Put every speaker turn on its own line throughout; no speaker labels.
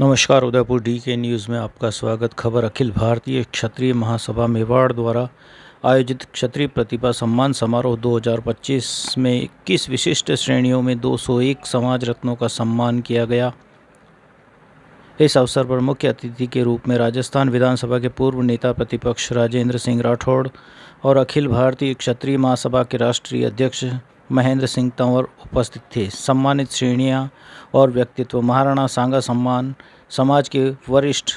नमस्कार। Udaipur DK news में आपका स्वागत। खबर अखिल भारतीय क्षत्रिय महासभा मेवाड़ द्वारा आयोजित क्षत्रिय प्रतिभा सम्मान समारोह 2025 में 21 विशिष्ट श्रेणियों में 201 समाज रत्नों का सम्मान किया गया। इस अवसर पर मुख्य अतिथि के रूप में राजस्थान विधानसभा के पूर्व नेता प्रतिपक्ष राजेंद्र सिंह राठौड़ और अखिल भारतीय क्षत्रिय महासभा के राष्ट्रीय अध्यक्ष महेंद्र सिंह तंवर उपस्थित थे। सम्मानित श्रेणियां और व्यक्तित्व: महाराणा सांगा सम्मान समाज के वरिष्ठ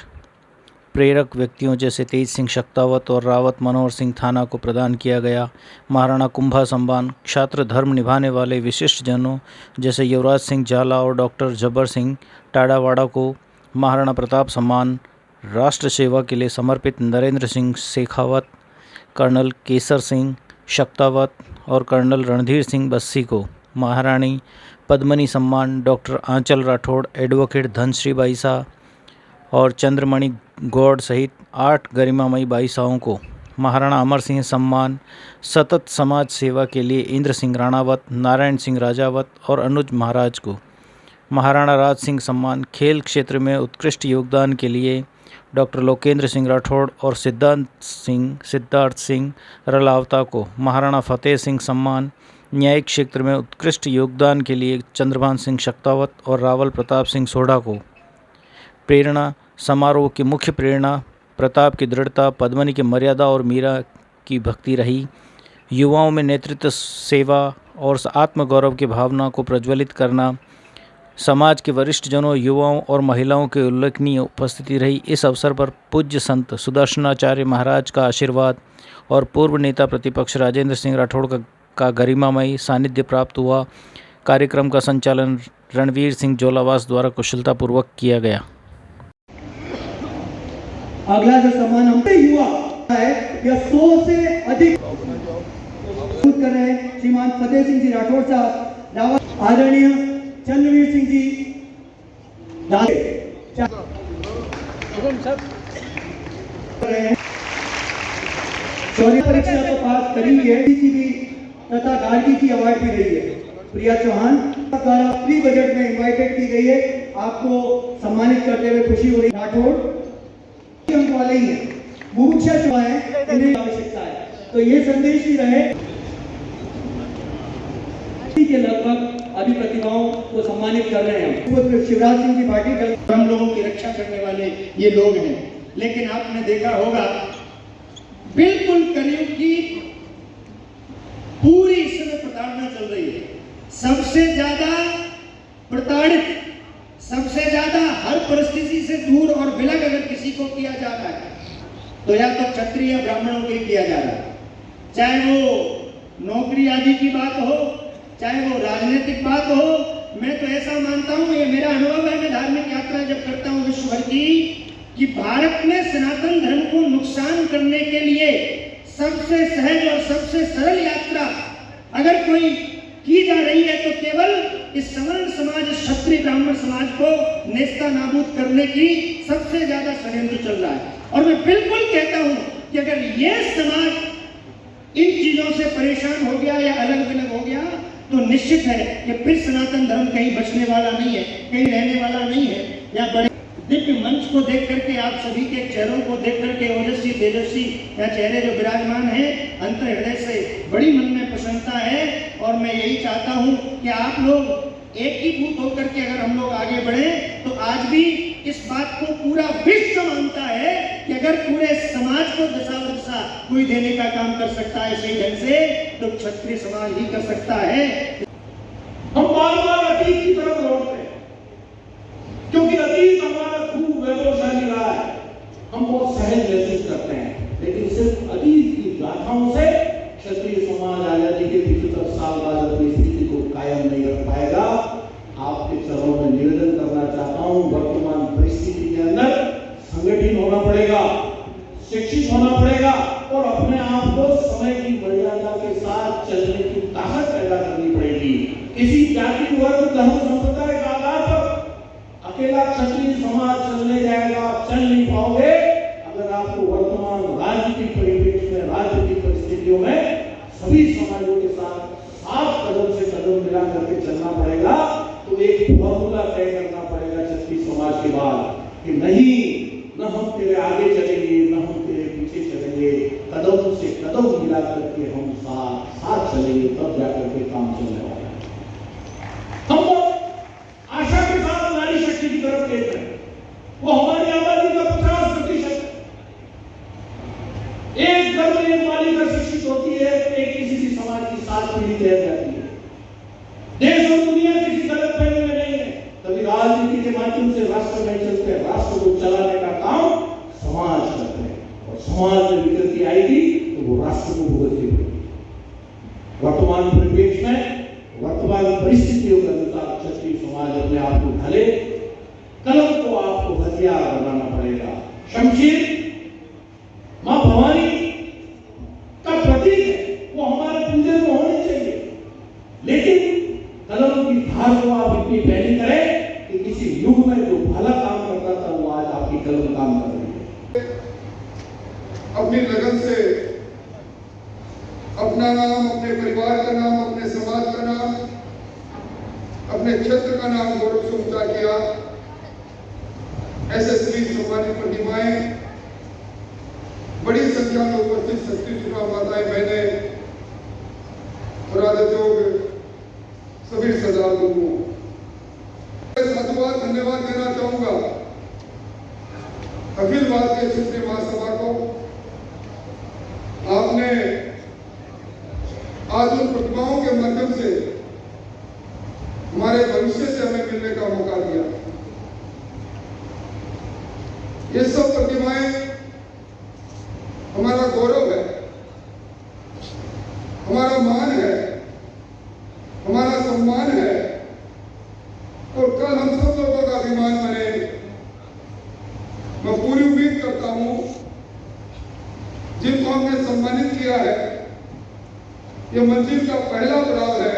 प्रेरक व्यक्तियों जैसे तेज सिंह शक्तावत और रावत मनोहर सिंह थाना को प्रदान किया गया। महाराणा कुंभा सम्मान क्षात्र धर्म निभाने वाले विशिष्ट जनों जैसे युवराज सिंह जाला और डॉक्टर जब्बर सिंह टाडावाड़ा को। महाराणा प्रताप सम्मान राष्ट्र सेवा के लिए समर्पित नरेंद्र सिंह शेखावत, कर्नल केसर सिंह शक्तावत और कर्नल रणधीर सिंह बस्सी को। महारानी पद्मनी सम्मान डॉक्टर आंचल राठौड़, एडवोकेट धनश्री बाईसा और चंद्रमणि गौड़ सहित 8 गरिमामयी बाईसाओं को। महाराणा अमर सिंह सम्मान सतत समाज सेवा के लिए इंद्र सिंह राणावत, नारायण सिंह राजावत और अनुज महाराज को। महाराणा राज सिंह सम्मान खेल क्षेत्र में उत्कृष्ट योगदान के लिए डॉक्टर लोकेंद्र सिंह राठौड़ और सिद्धार्थ सिंह रलावता को। महाराणा फतेह सिंह सम्मान न्यायिक क्षेत्र में उत्कृष्ट योगदान के लिए चंद्रभान सिंह शक्तावत और रावल प्रताप सिंह सोढ़ा को। प्रेरणा समारोह की मुख्य प्रेरणा प्रताप की दृढ़ता, पद्मनी की मर्यादा और मीरा की भक्ति रही। युवाओं में नेतृत्व, सेवा और आत्मगौरव की भावना को प्रज्वलित करना समाज के वरिष्ठ जनों, युवाओं और महिलाओं की उल्लेखनीय उपस्थिति रही। इस अवसर पर पूज्य संत सुदर्शनाचार्य महाराज का आशीर्वाद और पूर्व नेता प्रतिपक्ष राजेंद्र सिंह राठौड़ का गरिमामयी सानिध्य प्राप्त हुआ। कार्यक्रम का संचालन रणवीर सिंह जोलावास द्वारा कुशलतापूर्वक किया गया।
अगला जो सम्मान हमसे युवा है, यह 100 से अधिक कर रहे हैं। श्रीमान फतेह सिंह जी राठौड़ साहब, आदरणीय चंद्रवीर सिंह जी शौर्य परीक्षा तो पास करी है भी तथा गार्गी की अवार्ड भी रही है। प्रिया चौहान द्वारा प्री बजट में इनवाइटेड की गई है। आपको सम्मानित करते हुए खुशी हो रही। राठौड़ अंक वाले ही है, मुमुक्षा जो है इन्हें आवश्यकता है, तो ये संदेश ही रहे के लगभग अभी प्रतिभाओं को सम्मानित कर रहे हैं। शिवराज सिंह की पार्टी हम लोगों की रक्षा करने वाले ये लोग हैं, लेकिन आपने देखा होगा बिल्कुल कलयुग की पूरी इस समय प्रताड़ना चल रही है। सबसे ज्यादा प्रताड़ित, सबसे ज्यादा हर परिस्थिति से दूर और विलग अगर किसी को किया जा रहा है तो या तो क्षत्रिय ब्राह्मणों को ही किया जा रहा है। चाहे वो नौकरी आदि की बात हो, चाहे वो राजनीतिक बात हो। मैं तो ऐसा मानता हूं, ये मेरा अनुभव है, मैं धार्मिक यात्रा जब करता हूं विश्व भर की, कि भारत में सनातन धर्म को नुकसान करने के लिए सबसे सहज और सबसे सरल यात्रा अगर कोई की जा रही है तो केवल इस सवर्ण समाज, क्षत्रिय ब्राह्मण समाज को नेस्ता नाबूद करने की सबसे ज्यादा षड्यंत्र चल रहा है। और मैं बिल्कुल कहता हूं कि अगर ये समाज इन चीजों से परेशान हो गया या अलग विलग हो गया तो निश्चित है कि फिर सनातन धर्म कहीं बचने वाला नहीं है, कहीं रहने वाला नहीं है। या बड़े दिव्य मंच को देख करके, आप सभी के चेहरों को देख करके, ओजस्वी तेजस्वी या चेहरे जो विराजमान है, अंतर हृदय से बड़ी मन में प्रसन्नता है। और मैं यही चाहता हूं कि आप लोग एक ही भूत होकर के अगर हम लोग आगे बढ़े तो आज भी इस बात को पूरा विश्व मानता है कि अगर पूरे समाज को दिशा कोई देने का काम कर सकता है सही ढंग से तो क्षत्रिय समाज ही कर सकता है।
हम बार-बार अतीत की तरफ लौटते हैं क्योंकि अतीत हमारा खूब वैभवशाली रहा है, हम बहुत सहज महसूस करते हैं। लेकिन सिर्फ अतीत की गाथाओं से क्षत्रिय समाज आजादी के 75 साल बाद अपनी स्थिति को कायम नहीं रख पाएगा। आपके चरणों में निवेदन करना चाहता हूं, वर्तमान परिस्थिति के अंदर संगठित होना पड़ेगा, शिक्षित होना पड़ेगा और अपने आप को समय की मर्यादा के साथ चलने की ताकत पैदा करनी पड़ेगी। किसी जाति, वर्ग, धर्म, संप्रदाय के आधार पर अकेला क्षत्रिय समाज चलने जाएगा, चल नहीं पाओगे। अगर आपको वर्तमान राजनीतिक परिप्रेक्ष्य में, राजनीतिक परिस्थितियों में सभी समाजों के साथ साथ कदम से कदम मिला करके चलना पड़ेगा तो एक फॉर्मूला तय करना पड़ेगा क्षत्रिय समाज के बाद। कि नहीं, न हम तेरे आगे चलेंगे, न हम तेरे पीछे चलेंगे, कदम से कदम मिला करके हम साथ साथ चलेंगे, तब जाकर के काम चलने वाला है। हम लोग आशा के साथ नारी शक्ति की तरफ देख रहे हैं। वो हमारी आबादी का 50% एक घर में एक बालिका शिक्षित होती है, एक किसी भी समाज की 7 पीढ़ी तैयार जाती है। देश और दुनिया किसी गलत फहमी में नहीं है। तभी राजनीति के माध्यम से राष्ट्र में चलते हैं, राष्ट्र को चलाने का काम समाज करते हैं, और समाज में विकृति आएगी तो वो राष्ट्र को भुगतनी पड़ेगी। वर्तमान परिवेश में, वर्तमान परिस्थितियों के अनुसार क्षत्रिय समाज अपने आप को ढाले, कलम को आपको हथियार बनाना पड़ेगा। शमशीर मां भवानी का प्रतीक है, वो हमारे पूजन में होने चाहिए, लेकिन कलम की धार को आप इतनी पहली करें कि किसी युग में जो भला काम करता था वो आज आपकी कलम काम कर रही है।
अपनी लगन से अपना नाम, अपने परिवार का नाम, अपने समाज का नाम, अपने क्षेत्र का नाम गौरव से ऊंचा किया। ऐसे सभी सम्मानित प्रतिभाएं, बड़ी संख्या में उपस्थित शक्तिसूर्य माताएं, बहनें, राजयोग सभी श्रद्धालुओं को साधुवाद धन्यवाद देना चाहूंगा अखिल भारतीय क्षत्रिय महासभा को। आपने आज उन प्रतिभाओं के माध्यम से हमारे भविष्य से हमें मिलने का मौका दिया। ये सब प्रतिभाएं हमारा गौरव है, हमारा मान है, हमारा सम्मान है, और कल हम सब लोगों का अभिमान बने। मैं पूरी उम्मीद करता हूं जिनको हमने सम्मानित किया है, ये मंजिल का पहला पड़ाव है,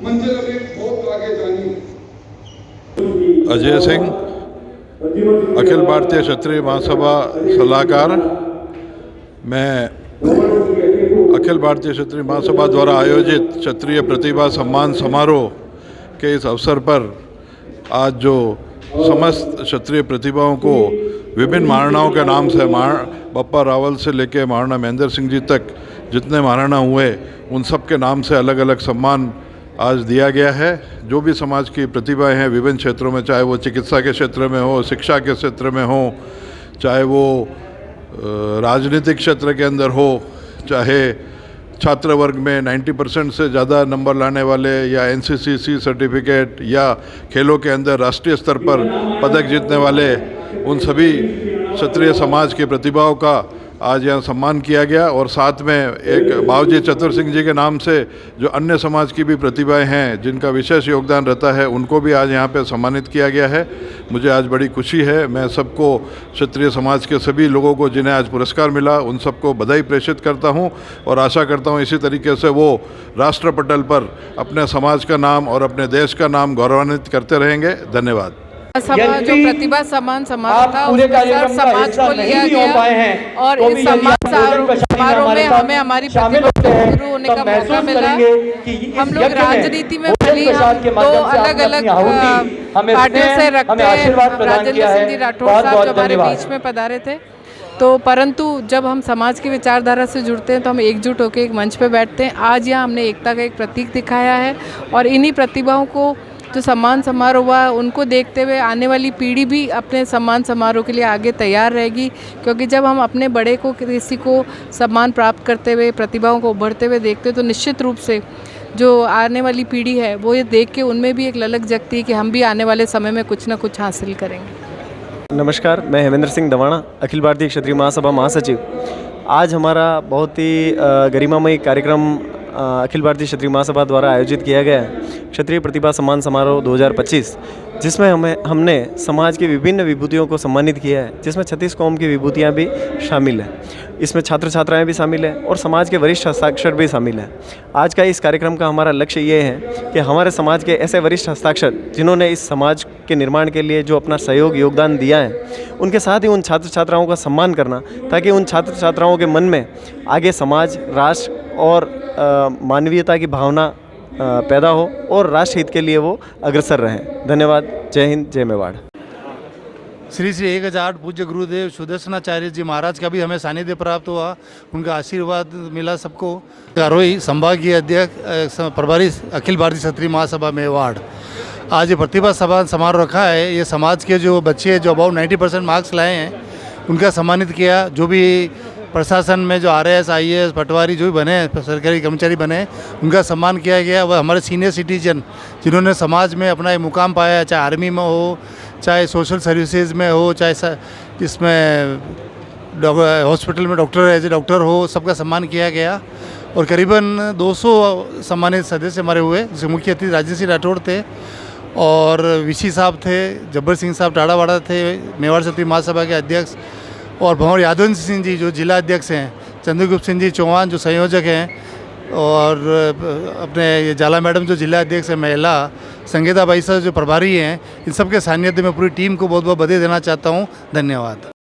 मंजिल अभी बहुत आगे जानी है।
अजय सिंह, अखिल भारतीय क्षत्रिय महासभा सलाहकार। मैं अखिल भारतीय क्षत्रिय महासभा द्वारा आयोजित क्षत्रिय प्रतिभा सम्मान समारोह के इस अवसर पर आज जो समस्त क्षत्रिय प्रतिभाओं को विभिन्न महाराणाओं के नाम से, बप्पा रावल से लेकर महाराणा महेंद्र सिंह जी तक जितने महाराणा हुए, उन सब के नाम से अलग अलग सम्मान आज दिया गया है। जो भी समाज की प्रतिभाएं हैं विभिन्न क्षेत्रों में, चाहे वो चिकित्सा के क्षेत्र में हो, शिक्षा के क्षेत्र में हो, चाहे वो राजनीतिक क्षेत्र के अंदर हो, चाहे छात्र वर्ग में 90% से ज़्यादा नंबर लाने वाले, या NCCC सर्टिफिकेट, या खेलों के अंदर राष्ट्रीय स्तर पर पदक जीतने वाले, उन सभी क्षत्रिय समाज की प्रतिभाओं का आज यहाँ सम्मान किया गया। और साथ में एक बावजी चतुर सिंह जी के नाम से जो अन्य समाज की भी प्रतिभाएं हैं जिनका विशेष योगदान रहता है, उनको भी आज यहाँ पे सम्मानित किया गया है। मुझे आज बड़ी खुशी है। मैं सबको, क्षत्रिय समाज के सभी लोगों को जिन्हें आज पुरस्कार मिला, उन सबको बधाई प्रेषित करता हूँ, और आशा करता हूँ इसी तरीके से वो राष्ट्र पटल पर अपने समाज का नाम और अपने देश का नाम गौरवान्वित करते रहेंगे। धन्यवाद।
सभा जो प्रतिभा सम्मान समारोह था, उसमें समाज को लिया गया, और इस सम्मान समारोह में हमें हमारी प्रतिभा को शुरू होने का मौका मिला। हम लोग राजनीति में भले दो अलग अलग पार्टियों से रखते हैं, राजेंद्र सिंह जी राठौर साहब जो हमारे बीच में पधारे थे, तो परंतु जब हम समाज की विचारधारा से जुड़ते हैं तो हम एकजुट होकर एक मंच पे बैठते हैं। आज यहाँ हमने एकता का एक प्रतीक दिखाया है, और इन्हीं प्रतिभाओं को जो सम्मान समारोह हुआ उनको देखते हुए आने वाली पीढ़ी भी अपने सम्मान समारोह के लिए आगे तैयार रहेगी, क्योंकि जब हम अपने बड़े को, किसी को सम्मान प्राप्त करते हुए, प्रतिभाओं को उभरते हुए देखते हैं, तो निश्चित रूप से जो आने वाली पीढ़ी है वो ये देख के उनमें भी एक ललक जगती है कि हम भी आने वाले समय में कुछ ना कुछ हासिल करेंगे।
नमस्कार, मैं हेमेंद्र सिंह दवाणा, अखिल भारतीय क्षत्रिय महासभा महासचिव। आज हमारा बहुत ही गरिमामयी कार्यक्रम अखिल भारतीय क्षत्रिय महासभा द्वारा आयोजित किया गया है, क्षत्रिय प्रतिभा सम्मान समारोह 2025, जिसमें हमने समाज की विभिन्न विभूतियों को सम्मानित किया है, जिसमें 36 कौम की विभूतियाँ भी शामिल हैं। इसमें छात्र छात्राएं भी शामिल हैं और समाज के वरिष्ठ हस्ताक्षर भी शामिल हैं। आज का इस कार्यक्रम का हमारा लक्ष्य ये है कि हमारे समाज के ऐसे वरिष्ठ हस्ताक्षर जिन्होंने इस समाज के निर्माण के लिए जो अपना सहयोग योगदान दिया है, उनके साथ ही उन छात्र छात्राओं का सम्मान करना, ताकि उन छात्र छात्राओं के मन में आगे समाज, राष्ट्र और मानवीयता की भावना पैदा हो और राष्ट्र हित के लिए वो अग्रसर रहें। धन्यवाद। जय हिंद, जय मेवाड़।
श्री श्री 1008 पूज्य गुरुदेव सुदर्शनाचार्य जी महाराज का भी हमें सानिध्य प्राप्त हुआ, उनका आशीर्वाद मिला सबको। आरोही संभागीय अध्यक्ष प्रभारी अखिल भारतीय क्षत्रिय महासभा मेवाड़, आज ये प्रतिभा समारोह रखा है। ये समाज के जो बच्चे जो अबाउट 90% मार्क्स लाए हैं उनका सम्मानित किया। जो भी प्रशासन में जो RAS IAS पटवारी जो भी बने सरकारी कर्मचारी बने उनका सम्मान किया गया। वह हमारे सीनियर सिटीजन जिन्होंने समाज में अपना एक मुकाम पाया, चाहे आर्मी में हो, चाहे सोशल सर्विसेज में हो, चाहे इसमें हॉस्पिटल में डॉक्टर एज ए डॉक्टर हो, सबका सम्मान किया गया। और करीबन 200 सम्मानित सदस्य हमारे हुए, जिसमें मुख्य अतिथि राजेंद्र सिंह राठौड़ थे और VC साहब थे, जब्बर सिंह साहब टाड़ावाड़ा थे, मेवाड़ क्षत्रिय महासभा के अध्यक्ष, और भंवर यादव सिंह जी जो जिला अध्यक्ष हैं, चंद्रगुप्त सिंह जी चौहान जो संयोजक हैं, और अपने ये जाला मैडम जो जिला अध्यक्ष है महिला, संगीता भाई साहब जो प्रभारी हैं, इन सब के सानिध्य में पूरी टीम को बहुत बहुत बधाई देना चाहता हूँ। धन्यवाद।